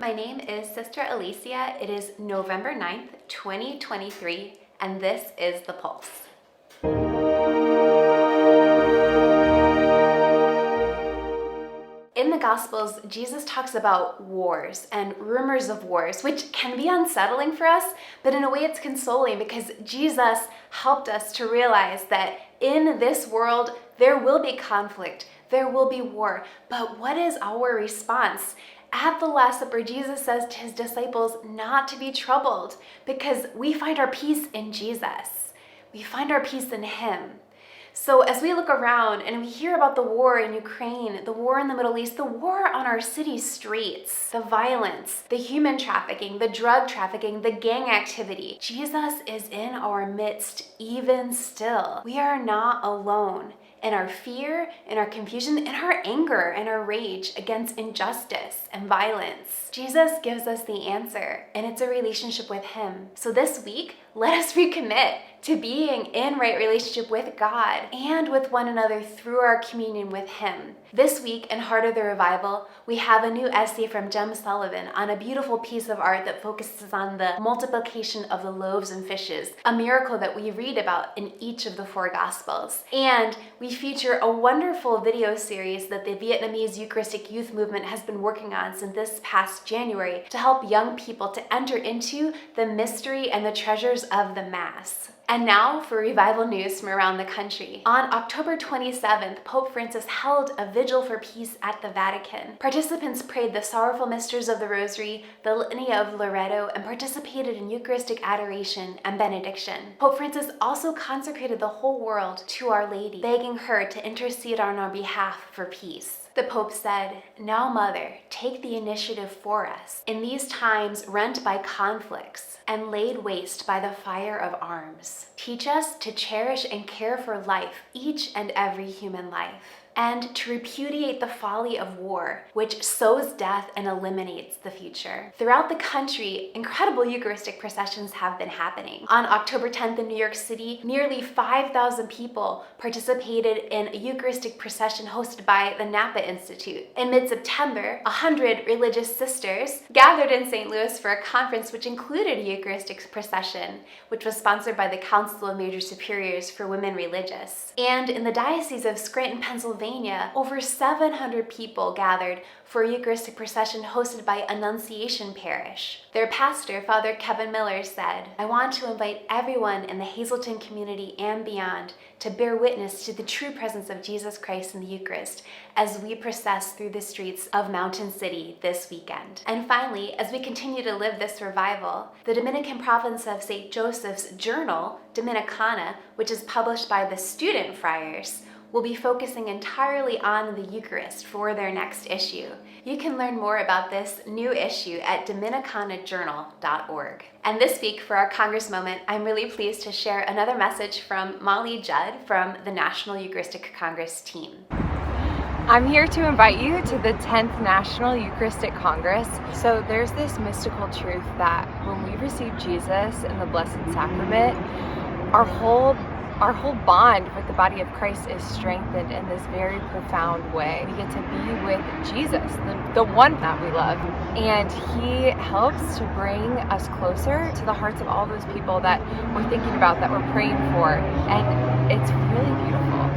My name is Sister Alicia. It is November 9th, 2023, and this is The Pulse. In the Gospels, Jesus talks about wars and rumors of wars, which can be unsettling for us, but in a way it's consoling because Jesus helped us to realize that in this world, there will be conflict, there will be war, but what is our response? At the Last Supper, Jesus says to his disciples not to be troubled because we find our peace in Jesus. We find our peace in him. So as we look around and we hear about the war in Ukraine, the war in the Middle East, the war on our city streets, the violence, the human trafficking, the drug trafficking, the gang activity, Jesus is in our midst even still. We are not alone in our fear, in our confusion, in our anger, and our rage against injustice and violence. Jesus gives us the answer, and it's a relationship with him. So this week, let us recommit to being in right relationship with God and with one another through our communion with him. This week in Heart of the Revival, we have a new essay from Jem Sullivan on a beautiful piece of art that focuses on the multiplication of the loaves and fishes, a miracle that we read about in each of the four Gospels. And we feature a wonderful video series that the Vietnamese Eucharistic Youth Movement has been working on since this past January to help young people to enter into the mystery and the treasures of the Mass. And now for revival news from around the country. On October 27th, Pope Francis held a vigil for peace at the Vatican. Participants prayed the Sorrowful Mysteries of the Rosary, the Litany of Loreto, and participated in Eucharistic adoration and benediction. Pope Francis also consecrated the whole world to Our Lady, begging her to intercede on our behalf for peace. The Pope said, "Now, Mother, take the initiative for us. In these times rent by conflicts and laid waste by the fire of arms, teach us to cherish and care for life, each and every human life, and to repudiate the folly of war, which sows death and eliminates the future." Throughout the country, incredible Eucharistic processions have been happening. On October 10th in New York City, nearly 5,000 people participated in a Eucharistic procession hosted by the Napa Institute. In mid-September, 100 religious sisters gathered in St. Louis for a conference which included a Eucharistic procession, which was sponsored by the Council of Major Superiors for Women Religious. And in the Diocese of Scranton, Pennsylvania, over 700 people gathered for a Eucharistic procession hosted by Annunciation Parish. Their pastor, Father Kevin Miller, said, "I want to invite everyone in the Hazleton community and beyond to bear witness to the true presence of Jesus Christ in the Eucharist as we process through the streets of Mountain City this weekend." And finally, as we continue to live this revival, the Dominican province of St. Joseph's Journal, Dominicana, which is published by the Student Friars, will be focusing entirely on the Eucharist for their next issue. You can learn more about this new issue at dominicanajournal.org. And this week for our Congress Moment, I'm really pleased to share another message from Molly Judd from the National Eucharistic Congress team. I'm here to invite you to the 10th National Eucharistic Congress. So there's this mystical truth that when we receive Jesus in the Blessed Sacrament, our whole bond with the body of Christ is strengthened in this very profound way. We get to be with Jesus, the one that we love. And he helps to bring us closer to the hearts of all those people that we're thinking about, that we're praying for. And it's really beautiful.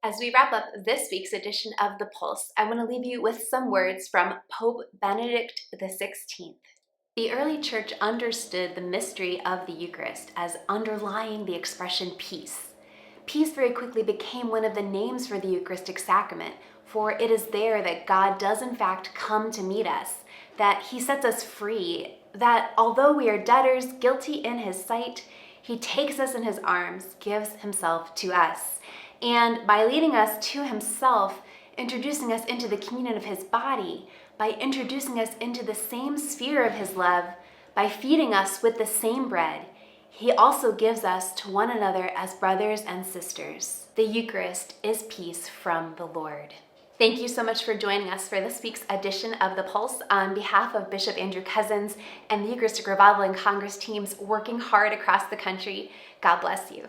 As we wrap up this week's edition of The Pulse, I want to leave you with some words from Pope Benedict XVI. The early church understood the mystery of the Eucharist as underlying the expression peace. Peace very quickly became one of the names for the Eucharistic sacrament, for it is there that God does in fact come to meet us, that he sets us free, that although we are debtors, guilty in his sight, he takes us in his arms, gives himself to us. And by leading us to himself, introducing us into the communion of his body, by introducing us into the same sphere of his love, by feeding us with the same bread, he also gives us to one another as brothers and sisters. The Eucharist is peace from the Lord. Thank you so much for joining us for this week's edition of The Pulse. On behalf of Bishop Andrew Cousins and the Eucharistic Revival and Congress teams working hard across the country, God bless you.